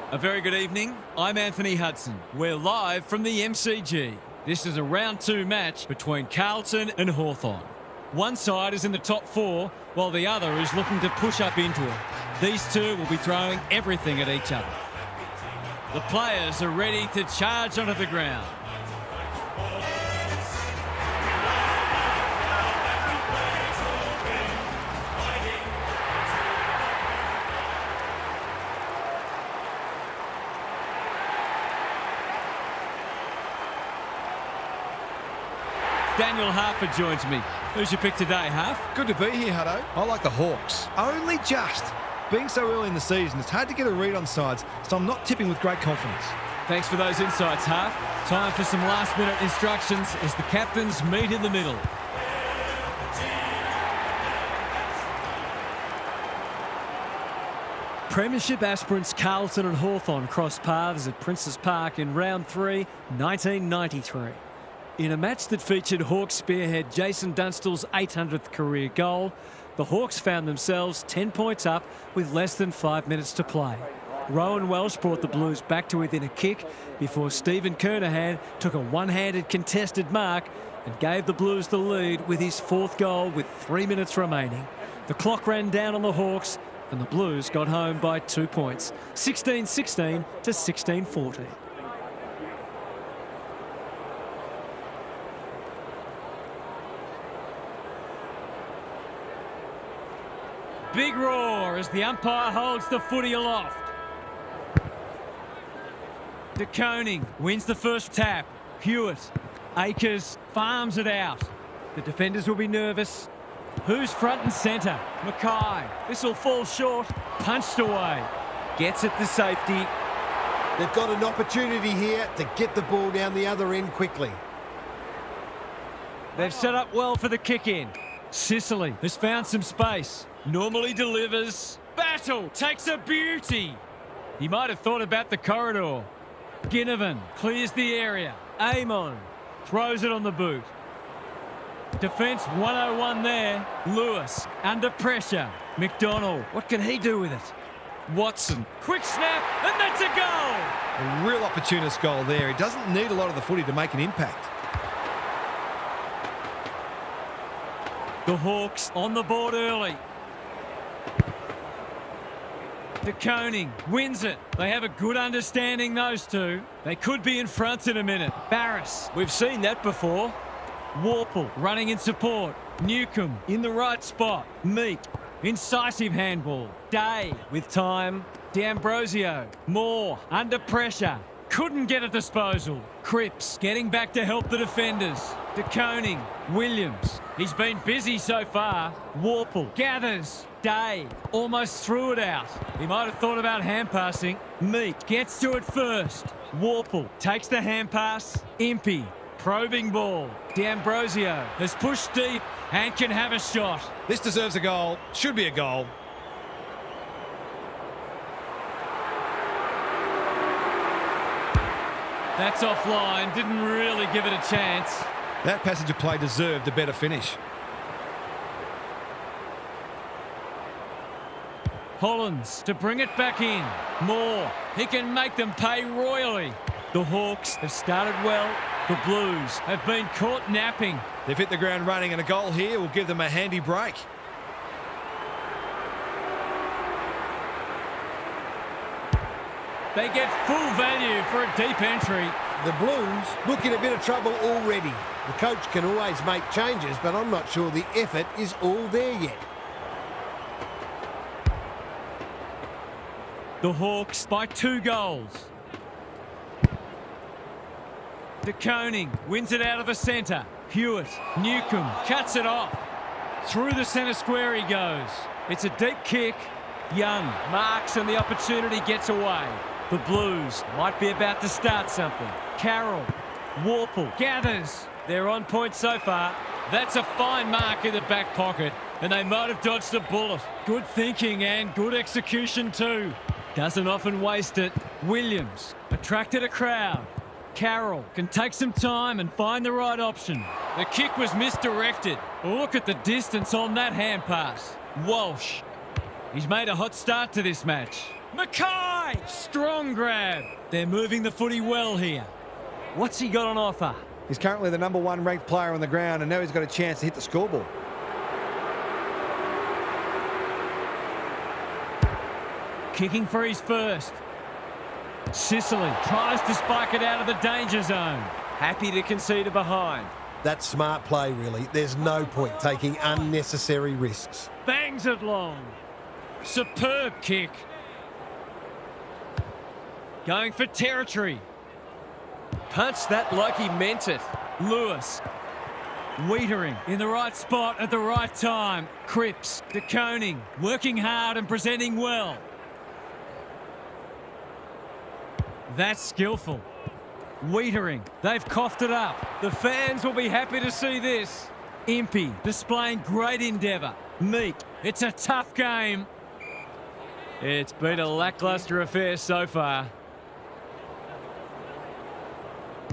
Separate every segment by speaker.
Speaker 1: A very good evening. I'm Anthony Hudson. We're live from the MCG. This is a round 2 match between Carlton and Hawthorn. One side is in the top 4, while the other is looking to push up into it. These two will be throwing everything at each other. The players are ready to charge onto the ground. Daniel Harford joins me. Who's your pick today, Harf?
Speaker 2: Good to be here, Hutto. I like the Hawks. Only just. Being so early in the season, it's hard to get a read on sides, so I'm not tipping with great confidence.
Speaker 1: Thanks for those insights, Harf. Time for some last-minute instructions as the captains meet in the middle. Premiership aspirants Carlton and Hawthorn crossed paths at Princes Park in round 3, 1993. In a match that featured Hawks spearhead Jason Dunstall's 800th career goal, the Hawks found themselves 10 points up with less than 5 minutes to play. Rowan Welsh brought the Blues back to within a kick before Stephen Kernahan took a one-handed contested mark and gave the Blues the lead with his 4th goal with 3 minutes remaining. The clock ran down on the Hawks and the Blues got home by 2 points, 16-16 to 16-14. Big roar as the umpire holds the footy aloft. De Koning wins the first tap. Hewitt, Akers farms it out. The defenders will be nervous. Who's front and centre? Mackay. This will fall short. Punched away. Gets it to safety.
Speaker 3: They've got an opportunity here to get the ball down the other end quickly.
Speaker 1: They've set up well for the kick-in. Sicily has found some space. Normally delivers. Battle takes a beauty. He might have thought about the corridor. Ginnivan clears the area. Amon throws it on the boot. Defence 101 there. Lewis under pressure. McDonald, what can he do with it? Watson, quick snap, and that's a goal!
Speaker 2: A real opportunist goal there. He doesn't need a lot of the footy to make an impact.
Speaker 1: The Hawks on the board early. De Koning wins it. They have a good understanding, those two. They could be in front in a minute. Barris, we've seen that before. Warple running in support. Newcomb in the right spot. Meek, incisive handball. Day with time. D'Ambrosio, Moore under pressure. Couldn't get a disposal. Cripps getting back to help the defenders. De Koning, Williams. He's been busy so far. Warple gathers. Day almost threw it out. He might have thought about hand passing. Meek gets to it first. Warple takes the hand pass. Impey, probing ball. D'Ambrosio has pushed deep and can have a shot.
Speaker 2: This deserves a goal. Should be a goal.
Speaker 1: That's offline. Didn't really give it a chance.
Speaker 2: That passage of play deserved a better finish.
Speaker 1: Hollands to bring it back in. Moore, he can make them pay royally. The Hawks have started well. The Blues have been caught napping.
Speaker 2: They've hit the ground running, and a goal here will give them a handy break.
Speaker 1: They get full value for a deep entry.
Speaker 3: The Blues look in a bit of trouble already. The coach can always make changes, but I'm not sure the effort is all there yet.
Speaker 1: The Hawks by 2 goals. De Koning wins it out of the centre. Hewitt, Newcomb cuts it off. Through the centre square he goes. It's a deep kick. Young marks and the opportunity gets away. The Blues might be about to start something. Carroll, Warple gathers. They're on point so far. That's a fine mark in the back pocket, and they might have dodged a bullet. Good thinking and good execution too. Doesn't often waste it. Williams attracted a crowd. Carroll can take some time and find the right option. The kick was misdirected. Look at the distance on that hand pass. Walsh. He's made a hot start to this match. Mackay! Great. Strong grab. They're moving the footy well here. What's he got on offer?
Speaker 2: He's currently the #1 ranked player on the ground, and now he's got a chance to hit the scoreboard.
Speaker 1: Kicking for his first. Sicily tries to spike it out of the danger zone. Happy to concede a behind.
Speaker 3: That's smart play, really. There's no point taking unnecessary risks.
Speaker 1: Bangs it long. Superb kick. Going for territory. Punched that like he meant it. Lewis. Wiedering in the right spot at the right time. Cripps. De Koning working hard and presenting well. That's skillful. Wiedering. They've coughed it up. The fans will be happy to see this. Impey displaying great endeavour. Meek. It's a tough game. It's been a lacklustre affair so far.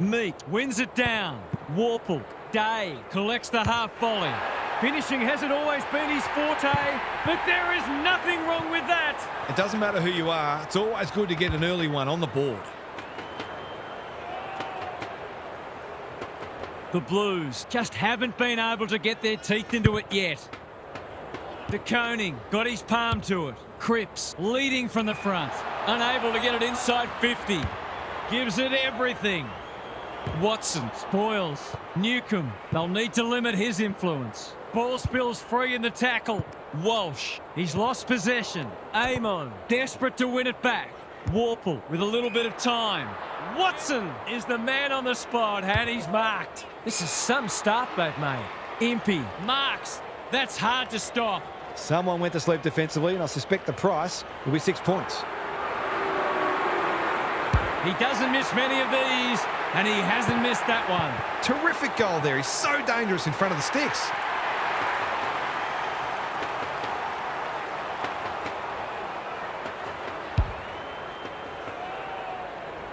Speaker 1: Meek wins it down. Warple. Day collects the half volley. Finishing hasn't always been his forte, but there is nothing wrong with that.
Speaker 2: It doesn't matter who you are. It's always good to get an early one on the board.
Speaker 1: The Blues just haven't been able to get their teeth into it yet. De Koning got his palm to it. Cripps leading from the front. Unable to get it inside 50. Gives it everything. Watson spoils. Newcomb. They'll need to limit his influence. Ball spills free in the tackle. Walsh. He's lost possession. Amon. Desperate to win it back. Warple with a little bit of time. Watson is the man on the spot, and he's marked. This is some start they've made. Impey marks. That's hard to stop.
Speaker 2: Someone went to sleep defensively, and I suspect the price will be 6 points.
Speaker 1: He doesn't miss many of these, and he hasn't missed that one.
Speaker 2: Terrific goal there. He's so dangerous in front of the sticks.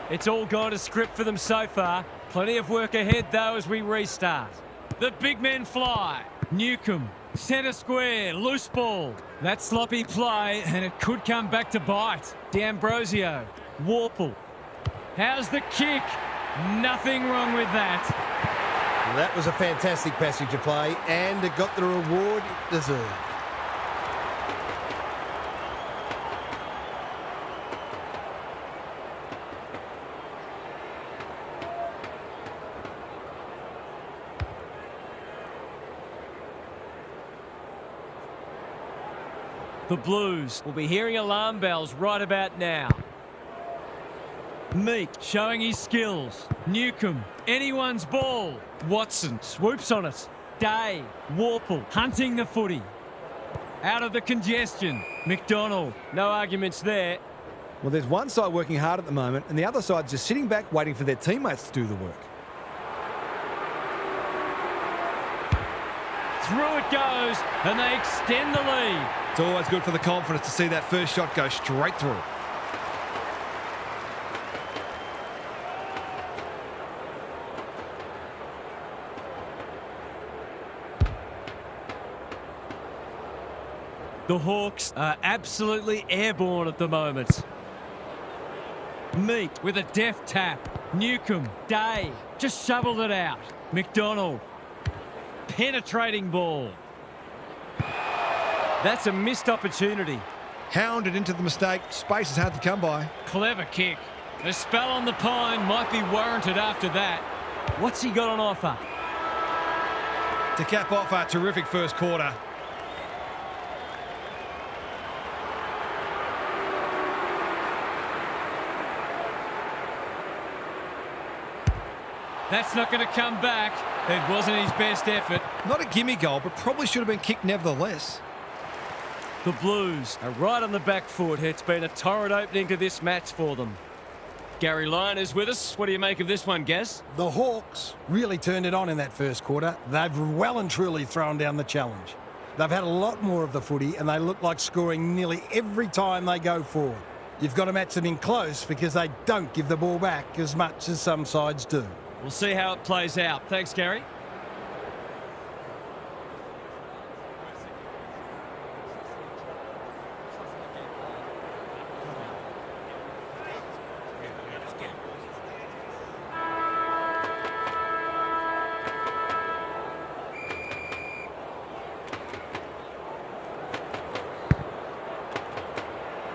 Speaker 1: It's all gone to script for them so far. Plenty of work ahead, though, as we restart. The big men fly. Newcomb, centre square, loose ball. That sloppy play, and it could come back to bite. D'Ambrosio, Warple. How's the kick? Nothing wrong with that.
Speaker 3: That was a fantastic passage of play, and it got the reward it deserved.
Speaker 1: The Blues will be hearing alarm bells right about now. Meek showing his skills. Newcomb, anyone's ball. Watson swoops on it. Day, Warple hunting the footy. Out of the congestion. McDonald, no arguments there.
Speaker 2: Well, there's one side working hard at the moment, and the other side just sitting back waiting for their teammates to do the work.
Speaker 1: Through it goes, and they extend the lead.
Speaker 2: It's always good for the confidence to see that first shot go straight through.
Speaker 1: The Hawks are absolutely airborne at the moment. Meek with a deft tap. Newcomb, Day, just shoveled it out. McDonald, penetrating ball. That's a missed opportunity.
Speaker 2: Hounded into the mistake. Space is hard to come by.
Speaker 1: Clever kick. A spell on the pine might be warranted after that. What's he got on offer?
Speaker 2: To cap off a terrific first quarter.
Speaker 1: That's not going to come back. It wasn't his best effort.
Speaker 2: Not a gimme goal, but probably should have been kicked nevertheless.
Speaker 1: The Blues are right on the back foot. It's been a torrid opening to this match for them. Gary Lyon is with us. What do you make of this one, Gaz?
Speaker 4: The Hawks really turned it on in that first quarter. They've well and truly thrown down the challenge. They've had a lot more of the footy, and they look like scoring nearly every time they go forward. You've got to match them in close because they don't give the ball back as much as some sides do.
Speaker 1: We'll see how it plays out. Thanks, Gary.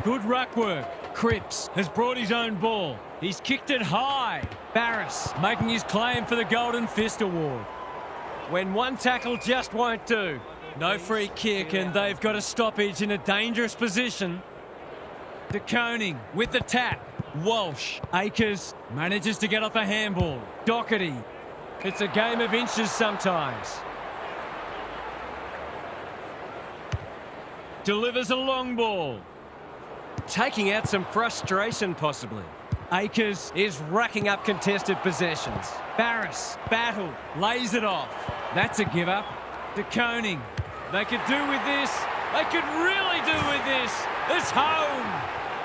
Speaker 1: Good ruck work. Cripps has brought his own ball. He's kicked it high. Barris making his claim for the Golden Fist Award. When one tackle just won't do. No free kick, and they've got a stoppage in a dangerous position. De Koning with the tap. Walsh. Akers manages to get off a handball. Doherty. It's a game of inches sometimes. Delivers a long ball. Taking out some frustration possibly. Akers is racking up contested possessions. Barris, battle, lays it off. That's a give up. De Koning. They could do with this. They could really do with this. It's home.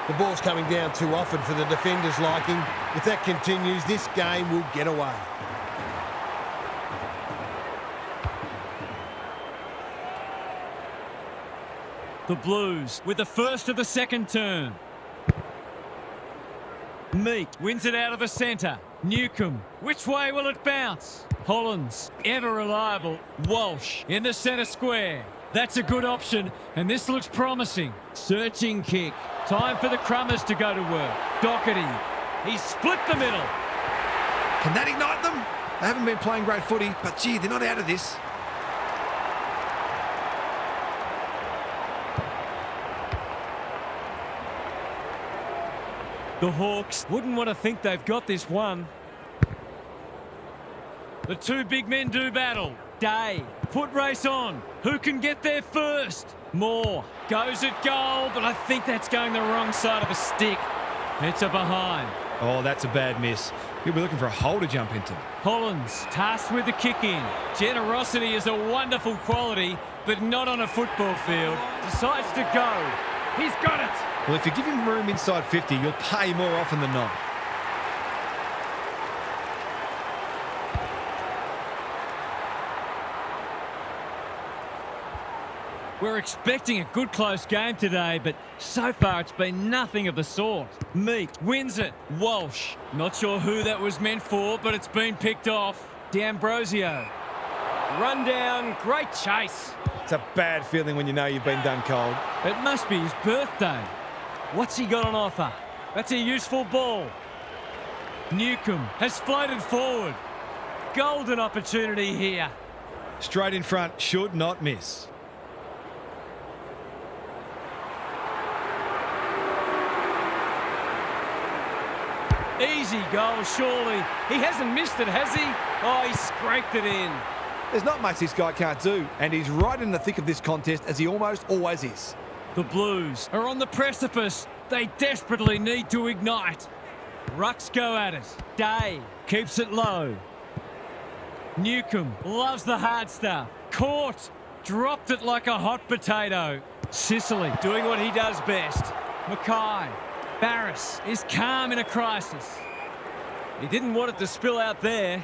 Speaker 3: The ball's coming down too often for the defender's liking. If that continues, this game will get away.
Speaker 1: The Blues with the first of the second term. Meek wins it out of the centre. Newcomb. Which way will it bounce? Hollands, ever reliable. Walsh in the centre square. That's a good option, and this looks promising. Searching kick. Time for the Crummers to go to work. Doherty. He's split the middle.
Speaker 2: Can that ignite them? They haven't been playing great footy, but gee, they're not out of this.
Speaker 1: The Hawks wouldn't want to think they've got this one. The two big men do battle. Day. Foot race on. Who can get there first? Moore. Goes at goal, but I think that's going the wrong side of a stick. It's a behind.
Speaker 2: Oh, that's a bad miss. He'll be looking for a hole to jump into.
Speaker 1: Hollands tasked with the kick in. Generosity is a wonderful quality, but not on a football field. Decides to go. He's got it.
Speaker 2: Well, if you give him room inside 50, you'll pay more often than not.
Speaker 1: We're expecting a good close game today, but so far it's been nothing of the sort. Meek wins it. Walsh. Not sure who that was meant for, but it's been picked off. D'Ambrosio. Run down. Great chase.
Speaker 2: It's a bad feeling when you know you've been done cold.
Speaker 1: It must be his birthday. What's he got on offer? That's a useful ball. Newcomb has floated forward. Golden opportunity here.
Speaker 2: Straight in front, should not miss.
Speaker 1: Easy goal, surely. He hasn't missed it, has he? Oh, he scraped it in.
Speaker 2: There's not much this guy can't do, and he's right in the thick of this contest, as he almost always is.
Speaker 1: The Blues are on the precipice. They desperately need to ignite. Rucks go at it. Day keeps it low. Newcomb loves the hard stuff. Caught. Dropped it like a hot potato. Sicily doing what he does best. Mackay. Barris is calm in a crisis. He didn't want it to spill out there.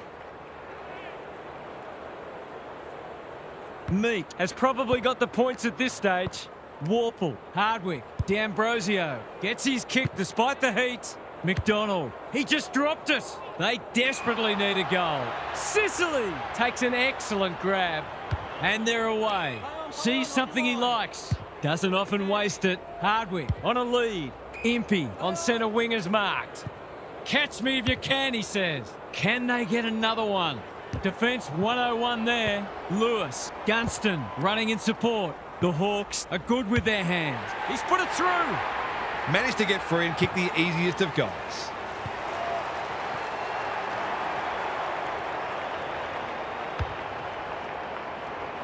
Speaker 1: Meek has probably got the points at this stage. Warple, Hardwick, D'Ambrosio gets his kick despite the heat. McDonald, he just dropped it. They desperately need a goal. Sicily takes an excellent grab. And they're away. Sees something he likes. Doesn't often waste it. Hardwick on a lead. Impey on centre wing is marked. Catch me if you can, he says. Can they get another one? Defence 101 there. Lewis, Gunston running in support. The Hawks are good with their hands. He's put it through.
Speaker 2: Managed to get free and kick the easiest of goals.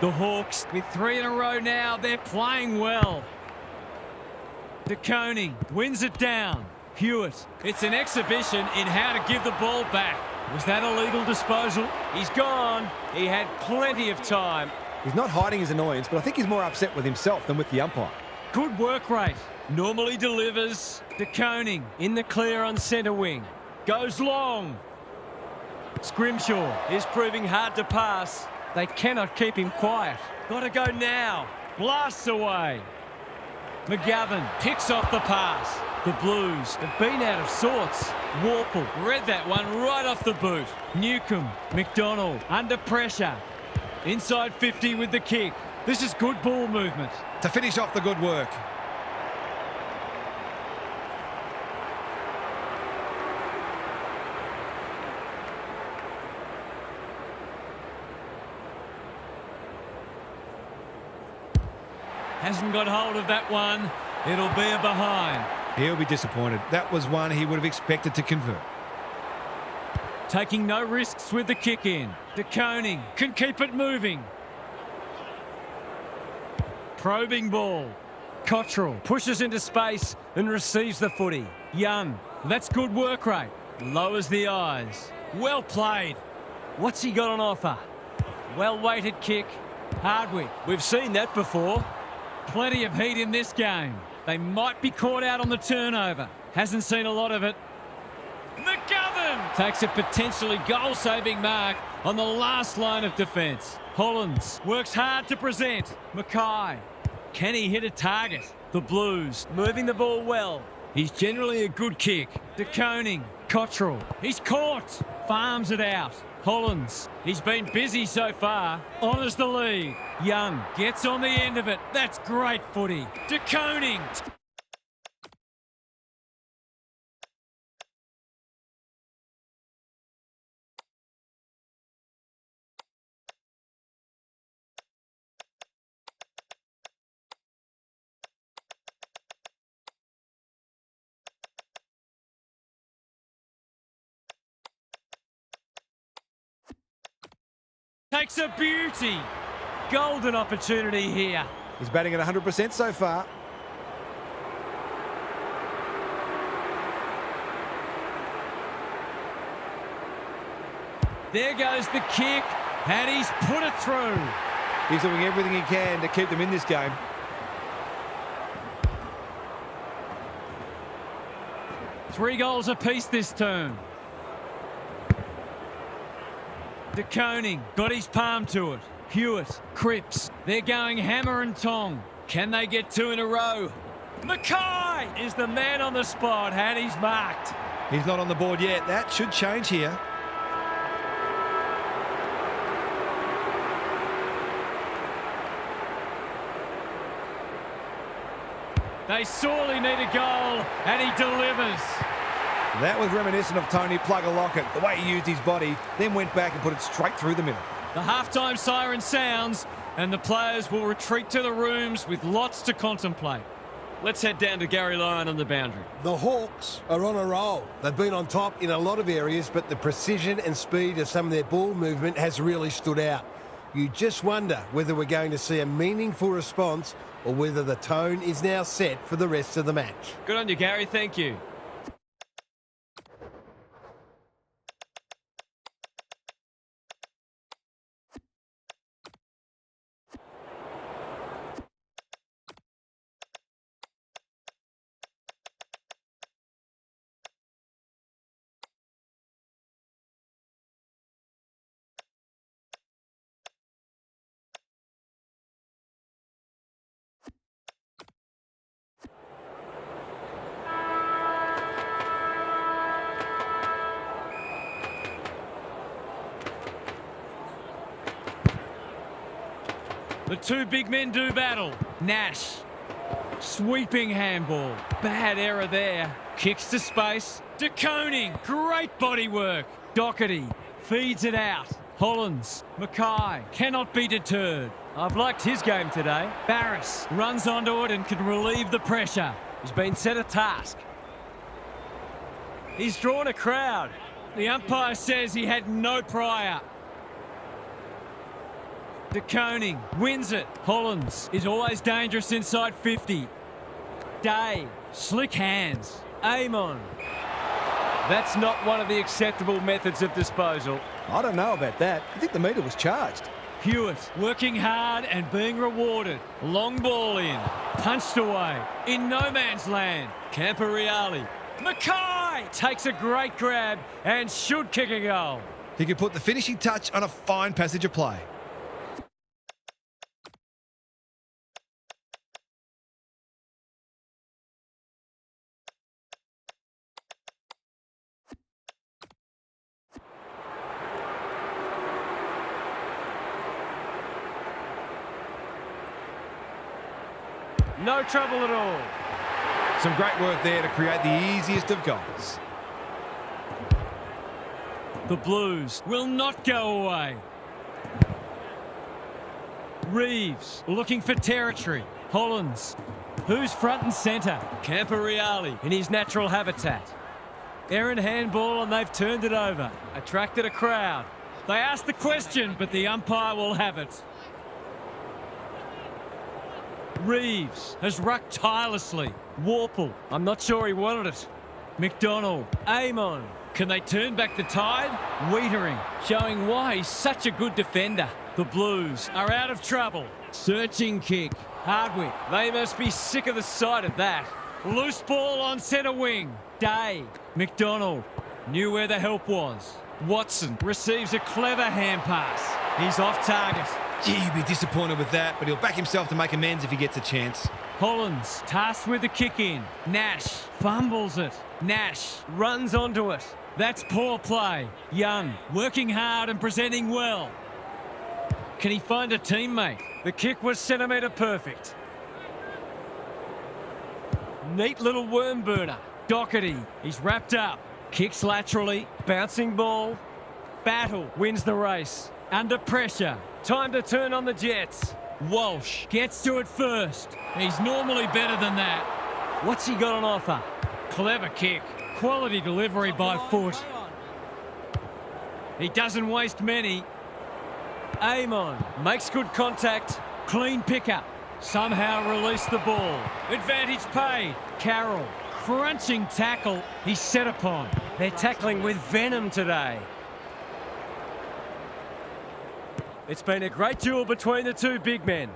Speaker 1: The Hawks with 3 in a row now. They're playing well. De Koning wins it down. Hewitt. It's an exhibition in how to give the ball back. Was that a legal disposal? He's gone. He had plenty of time.
Speaker 2: He's not hiding his annoyance, but I think he's more upset with himself than with the umpire.
Speaker 1: Good work rate. Normally delivers. De Koning in the clear on centre wing. Goes long. Scrimshaw is proving hard to pass. They cannot keep him quiet. Got to go now. Blasts away. McGovern picks off the pass. The Blues have been out of sorts. Warple read that one right off the boot. Newcomb, McDonald under pressure. Inside 50 with the kick. This is good ball movement.
Speaker 2: To finish off the good work.
Speaker 1: Hasn't got hold of that one. It'll be a behind.
Speaker 2: He'll be disappointed. That was one he would have expected to convert.
Speaker 1: Taking no risks with the kick in. De Koning can keep it moving. Probing ball. Cottrell pushes into space and receives the footy. Young, that's good work rate. Lowers the eyes. Well played. What's he got on offer? Well-weighted kick. Hardwick. We've seen that before. Plenty of heat in this game. They might be caught out on the turnover. Hasn't seen a lot of it. McGovern takes a potentially goal-saving mark on the last line of defence. Hollands works hard to present. Mackay. Can he hit a target? The Blues moving the ball well. He's generally a good kick. De Koning. Cottrell. He's caught. Farms it out. Hollands. He's been busy so far. Honours the lead. Young gets on the end of it. That's great footy. De Koning. Takes a beauty. Golden opportunity here.
Speaker 2: He's batting at 100% so far.
Speaker 1: There goes the kick, and he's put it through.
Speaker 2: He's doing everything he can to keep them in this game.
Speaker 1: Three goals apiece this term. De Koning got his palm to it. Hewitt, Cripps, they're going hammer and tong. Can they get two in a row? Mackay is the man on the spot, and he's marked.
Speaker 2: He's not on the board yet. That should change here.
Speaker 1: They sorely need a goal, and he delivers.
Speaker 2: That was reminiscent of Tony Plugger-Lockett, the way he used his body, then went back and put it straight through the middle.
Speaker 1: The halftime siren sounds, and the players will retreat to the rooms with lots to contemplate. Let's head down to Gary Lyon on the boundary.
Speaker 3: The Hawks are on a roll. They've been on top in a lot of areas, but the precision and speed of some of their ball movement has really stood out. You just wonder whether we're going to see a meaningful response or whether the tone is now set for the rest of the match.
Speaker 1: Good on you, Gary. Thank you. The two big men do battle. Nash. Sweeping handball. Bad error there. Kicks to space. De Koning. Great body work. Doherty feeds it out. Hollands. Mackay cannot be deterred. I've liked his game today. Barris runs onto it and can relieve the pressure. He's been set a task. He's drawn a crowd. The umpire says he had no prior. De Koning wins it. Hollands is always dangerous inside 50. Day, slick hands. Amon. That's not one of the acceptable methods of disposal.
Speaker 2: I don't know about that. I think the meter was charged.
Speaker 1: Hewitt working hard and being rewarded. Long ball in. Punched away. In no man's land. Camporeale. Mackay takes a great grab and should kick a goal.
Speaker 2: He could put the finishing touch on a fine passage of play.
Speaker 1: No trouble at all.
Speaker 2: Some great work there to create the easiest of goals.
Speaker 1: The Blues will not go away. Reeves looking for territory. Hollands. Who's front and centre? Camporeale in his natural habitat. Errant handball and they've turned it over. Attracted a crowd. They asked the question, but the umpire will have it. Reeves has rucked tirelessly. Warple, I'm not sure he wanted it. McDonald, Amon. Can they turn back the tide? Wiedering, showing why he's such a good defender. The Blues are out of trouble. Searching kick. Hardwick, they must be sick of the sight of that. Loose ball on centre wing. Day. McDonald knew where the help was. Watson receives a clever hand pass. He's off target.
Speaker 2: Gee, he'll be disappointed with that, but he'll back himself to make amends if he gets a chance.
Speaker 1: Hollands tasked with the kick in. Nash fumbles it. Nash runs onto it. That's poor play. Young working hard and presenting well. Can he find a teammate? The kick was centimetre perfect. Neat little worm burner. Doherty, he's wrapped up. Kicks laterally, bouncing ball. Battle wins the race. Under pressure. Time to turn on the Jets. Walsh gets to it first. He's normally better than that. What's he got on offer? Clever kick. Quality delivery by foot. He doesn't waste many. Amon makes good contact. Clean pickup. Somehow release the ball. Advantage paid. Carroll. Crunching tackle. He's set upon. They're tackling with venom today. It's been a great duel between the two big men.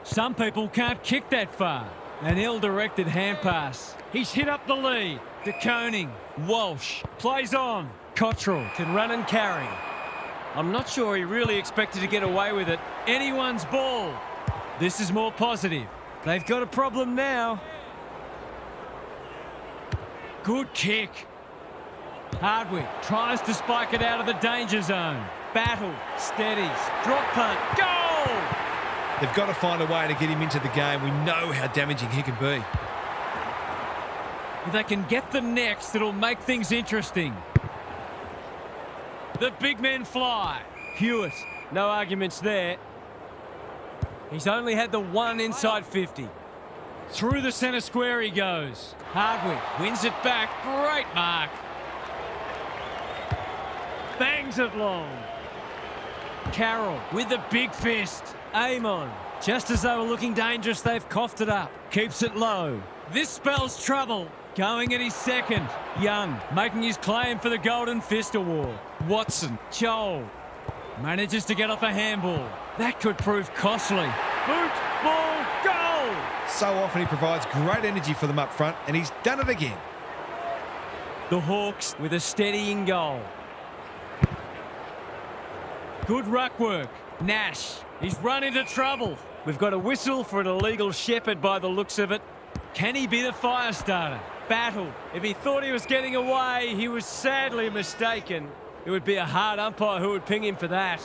Speaker 1: Some people can't kick that far. An ill-directed hand pass. He's hit up the lead. De Koning. Walsh plays on. Cottrell can run and carry. I'm not sure he really expected to get away with it. Anyone's ball. This is more positive. They've got a problem now. Good kick. Hardwick tries to spike it out of the danger zone. Battle, steadies, drop punt, goal!
Speaker 2: They've got to find a way to get him into the game. We know how damaging he can be.
Speaker 1: If they can get them next, it'll make things interesting. The big men fly. Hewitt, no arguments there. He's only had the one inside 50. Through the centre square he goes. Hardwick wins it back. Great mark. Bangs it long. Carroll with the big fist. Amon. Just as they were looking dangerous, they've coughed it up. Keeps it low. This spells trouble. Going at his second. Young making his claim for the Golden Fist Award. Watson. Joel. Manages to get off a handball. That could prove costly. Boot, ball, goal!
Speaker 2: So often he provides great energy for them up front, and he's done it again.
Speaker 1: The Hawks with a steadying goal. Good ruck work. Nash. He's run into trouble. We've got a whistle for an illegal shepherd by the looks of it. Can he be the fire starter? Battle. If he thought he was getting away, he was sadly mistaken. It would be a hard umpire who would ping him for that.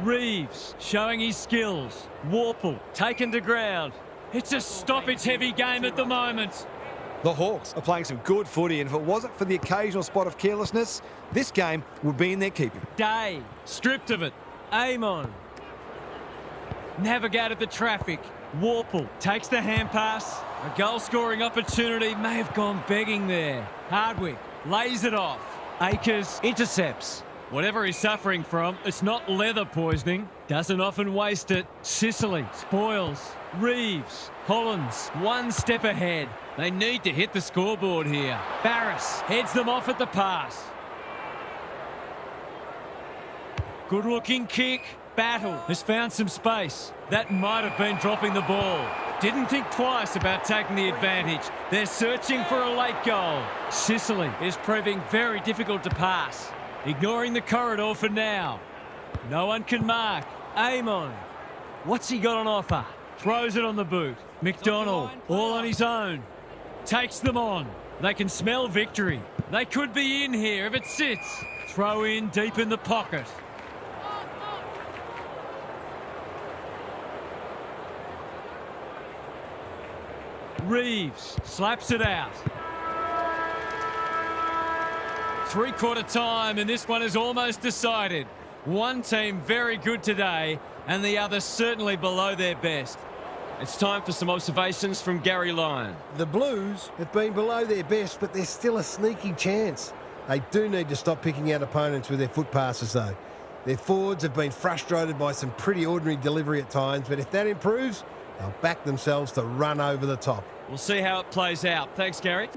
Speaker 1: Reeves showing his skills. Warple taken to ground. It's a stoppage-heavy game at the moment.
Speaker 2: The Hawks are playing some good footy, and if it wasn't for the occasional spot of carelessness, this game would be in their keeping.
Speaker 1: Day, stripped of it. Amon. Navigated the traffic. Warple takes the hand pass. A goal-scoring opportunity may have gone begging there. Hardwick lays it off. Akers intercepts. Whatever he's suffering from, it's not leather poisoning. Doesn't often waste it. Sicily spoils. Reeves. Hollands one step ahead. They need to hit the scoreboard here. Barris heads them off at the pass. Good-looking kick. Battle has found some space. That might have been dropping the ball. Didn't think twice about taking the advantage. They're searching for a late goal. Sicily is proving very difficult to pass. Ignoring the corridor for now. No one can mark. Amon. What's he got on offer? Throws it on the boot. McDonald, all on his own. Takes them on. They can smell victory. They could be in here if it sits. Throw in deep in the pocket. Reeves slaps it out. Three-quarter time, and this one is almost decided. One team very good today, and the other certainly below their best. It's time for some observations from Gary Lyon.
Speaker 3: The Blues have been below their best, but there's still a sneaky chance. They do need to stop picking out opponents with their foot passes, though. Their forwards have been frustrated by some pretty ordinary delivery at times, but if that improves, they'll back themselves to run over the top.
Speaker 1: We'll see how it plays out. Thanks, Gary.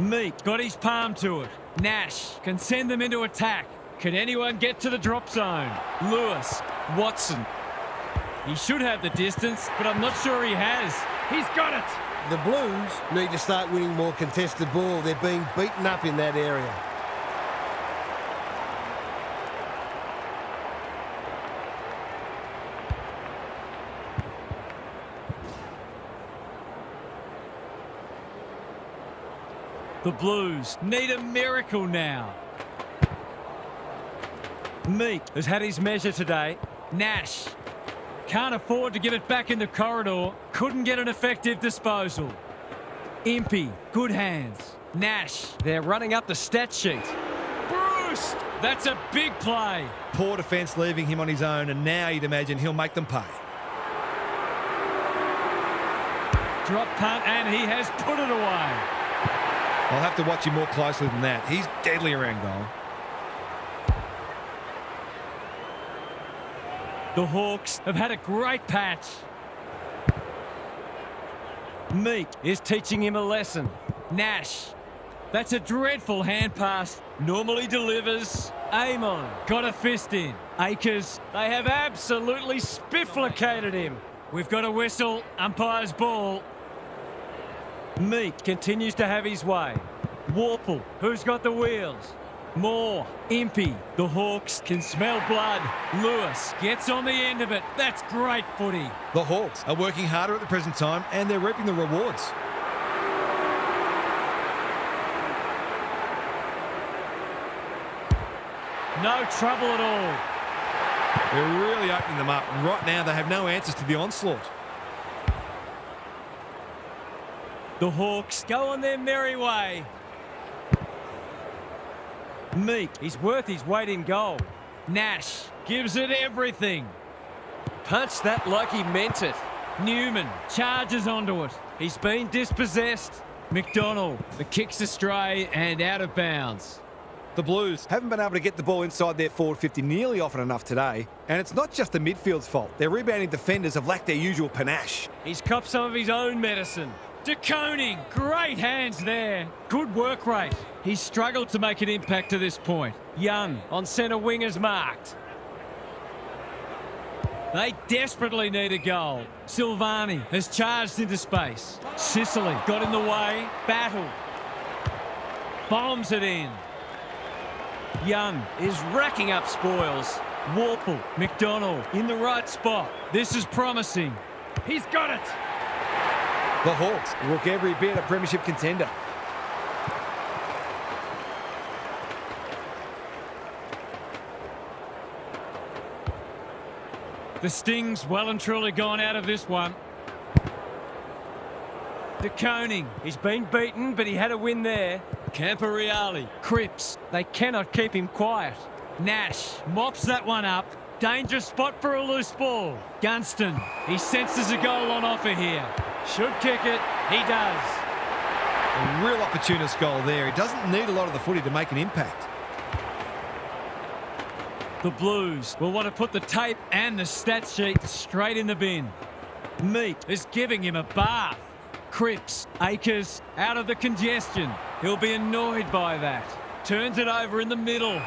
Speaker 1: Meek got his palm to it. Nash can send them into attack. Can anyone get to the drop zone? Lewis, Watson. He should have the distance, but I'm not sure he has. He's got it.
Speaker 3: The Blues need to start winning more contested ball. They're being beaten up in that area.
Speaker 1: The Blues need a miracle now. Meek has had his measure today. Nash can't afford to give it back in the corridor. Couldn't get an effective disposal. Impey, good hands. Nash, they're running up the stat sheet. Bruce, that's a big play.
Speaker 2: Poor defence leaving him on his own, and now you'd imagine he'll make them pay.
Speaker 1: Drop punt, and he has put it away.
Speaker 2: I'll have to watch him more closely than that. He's deadly around goal.
Speaker 1: The Hawks have had a great patch. Meek is teaching him a lesson. Nash, that's a dreadful hand pass. Normally delivers. Amon got a fist in. Akers, they have absolutely spifflicated him. We've got a whistle. Umpire's ball. Meek continues to have his way. Warple, who's got the wheels? Moore, Impey, the Hawks can smell blood. Lewis gets on the end of it. That's great footy.
Speaker 2: The Hawks are working harder at the present time, and they're reaping the rewards.
Speaker 1: No trouble at all.
Speaker 2: They're really opening them up, and right now they have no answers to the onslaught.
Speaker 1: The Hawks go on their merry way. Meek, he's worth his weight in gold. Nash gives it everything. Punched that like he meant it. Newman charges onto it. He's been dispossessed. McDonald, the kick's astray and out of bounds.
Speaker 2: The Blues haven't been able to get the ball inside their forward 50 nearly often enough today, and it's not just the midfield's fault. Their rebounding defenders have lacked their usual panache.
Speaker 1: He's copped some of his own medicine. De Koning, great hands there. Good work rate. He's struggled to make an impact to this point. Young on centre wing is marked. They desperately need a goal. Silvani has charged into space. Sicily got in the way. Battle. Bombs it in. Young is racking up spoils. Warple, McDonald in the right spot. This is promising. He's got it.
Speaker 2: The Hawks look every bit a premiership contender.
Speaker 1: The Sting's well and truly gone out of this one. De Koning, he's been beaten, but he had a win there. Camporeale, Cripps, they cannot keep him quiet. Nash mops that one up. Dangerous spot for a loose ball. Gunston, he senses a goal on offer here. Should kick it. He does.
Speaker 2: A real opportunist goal there. He doesn't need a lot of the footy to make an impact.
Speaker 1: The Blues will want to put the tape and the stat sheet straight in the bin. Meek is giving him a bath. Cripps, Akers out of the congestion. He'll be annoyed by that. Turns it over in the middle.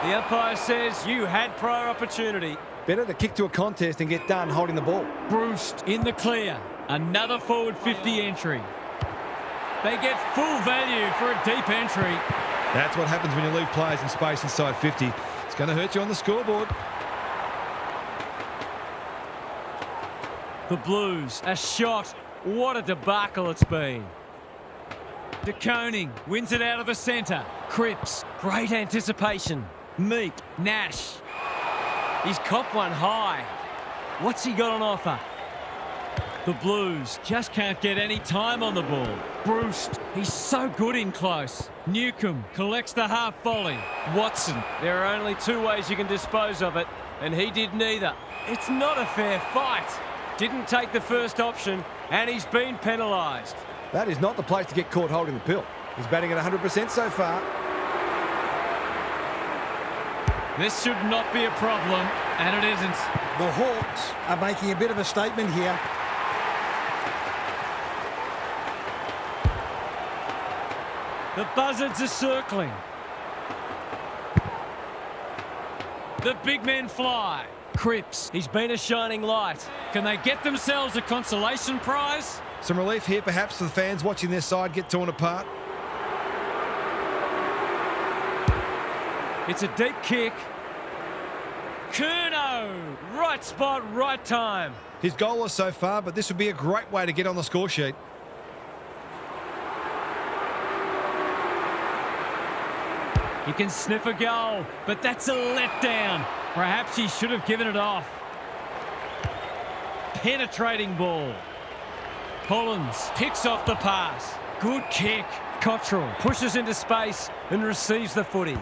Speaker 1: The umpire says you had prior opportunity.
Speaker 2: Better to kick to a contest and get done holding the ball.
Speaker 1: Bruce in the clear. Another forward 50 entry. They get full value for a deep entry.
Speaker 2: That's what happens when you leave players in space inside 50. It's going to hurt you on the scoreboard.
Speaker 1: The Blues, a shot. What a debacle it's been. De Koning wins it out of the centre. Cripps, great anticipation. Meek, Nash. He's copped one high. What's he got on offer? The Blues just can't get any time on the ball. Bruce, he's so good in close. Newcomb collects the half volley. Watson, there are only two ways you can dispose of it, and he did neither. It's not a fair fight. Didn't take the first option, and he's been penalised.
Speaker 2: That is not the place to get caught holding the pill. He's batting at 100% so far.
Speaker 1: This should not be a problem, and it isn't.
Speaker 4: The Hawks are making a bit of a statement here.
Speaker 1: The buzzards are circling. The big men fly. Cripps, he's been a shining light. Can they get themselves a consolation prize?
Speaker 2: Some relief here perhaps for the fans watching their side get torn apart.
Speaker 1: It's a deep kick. Curnow! Right spot, right time.
Speaker 2: He's goalless so far, but this would be a great way to get on the score sheet.
Speaker 1: He can sniff a goal, but that's a letdown. Perhaps he should have given it off. Penetrating ball. Collins picks off the pass. Good kick. Cottrell pushes into space and receives the footy.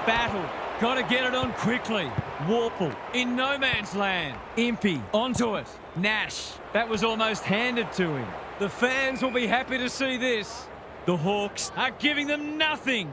Speaker 1: Battle. Got to get it on quickly. Warple in no man's land. Impey onto it. Nash. That was almost handed to him. The fans will be happy to see this. The Hawks are giving them nothing.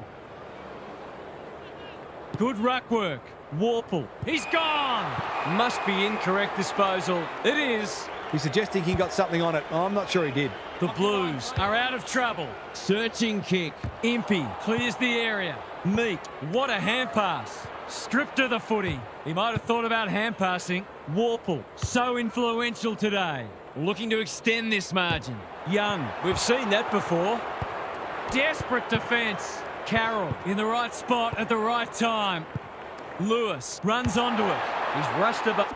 Speaker 1: Good ruck work. Warple. He's gone. Must be incorrect disposal. It is.
Speaker 2: He's suggesting he got something on it. I'm not sure he did.
Speaker 1: The Blues are out of trouble. Searching kick. Impey clears the area. Meek. What a hand pass. Stripped of the footy. He might have thought about hand passing. Warple. So influential today. Looking to extend this margin. Young. We've seen that before. Desperate defence. Carroll in the right spot at the right time. Lewis runs onto it. He's rushed above.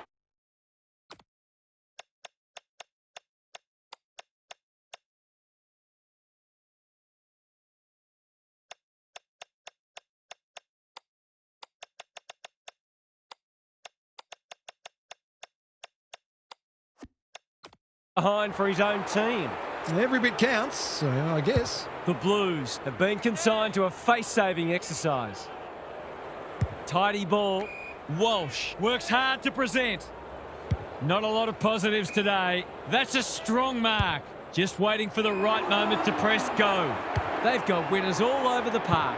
Speaker 1: Behind for his own team.
Speaker 2: Every bit counts, I guess.
Speaker 1: The Blues have been consigned to a face-saving exercise. Tidy ball. Walsh works hard to present. Not a lot of positives today. That's a strong mark. Just waiting for the right moment to press go. They've got winners all over the park.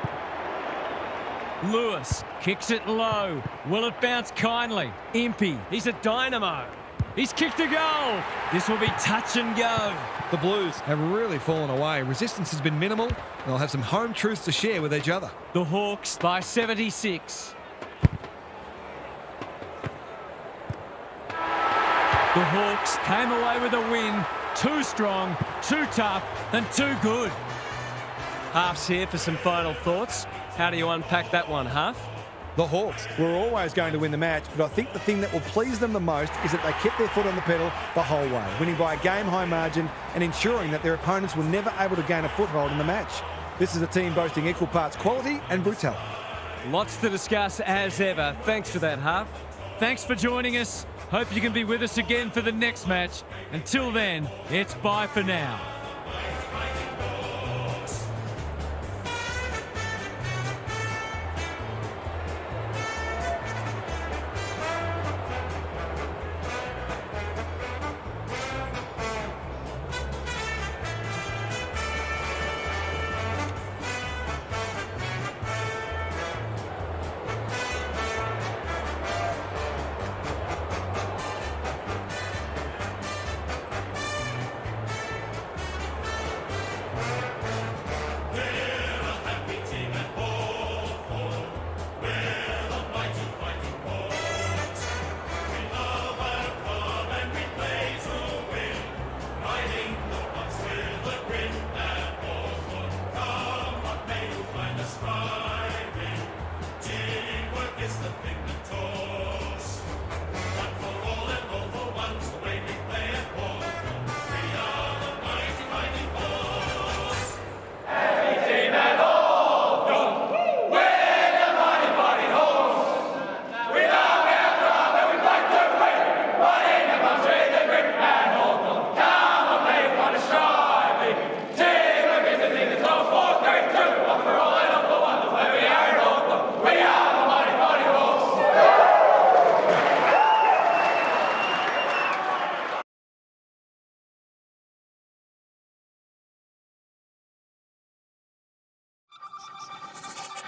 Speaker 1: Lewis kicks it low. Will it bounce kindly? Impey, he's a dynamo. He's kicked a goal. This will be touch and go.
Speaker 2: The Blues have really fallen away. Resistance has been minimal, and they'll have some home truths to share with each other.
Speaker 1: The Hawks by 76. The Hawks came away with a win. Too strong, too tough, and too good. Half's here for some final thoughts. How do you unpack that one, Half?
Speaker 2: The Hawks were always going to win the match, but I think the thing that will please them the most is that they kept their foot on the pedal the whole way, winning by a game-high margin and ensuring that their opponents were never able to gain a foothold in the match. This is a team boasting equal parts quality and brutality.
Speaker 1: Lots to discuss as ever. Thanks for that, Half. Thanks for joining us. Hope you can be with us again for the next match. Until then, it's bye for now.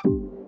Speaker 2: Bye.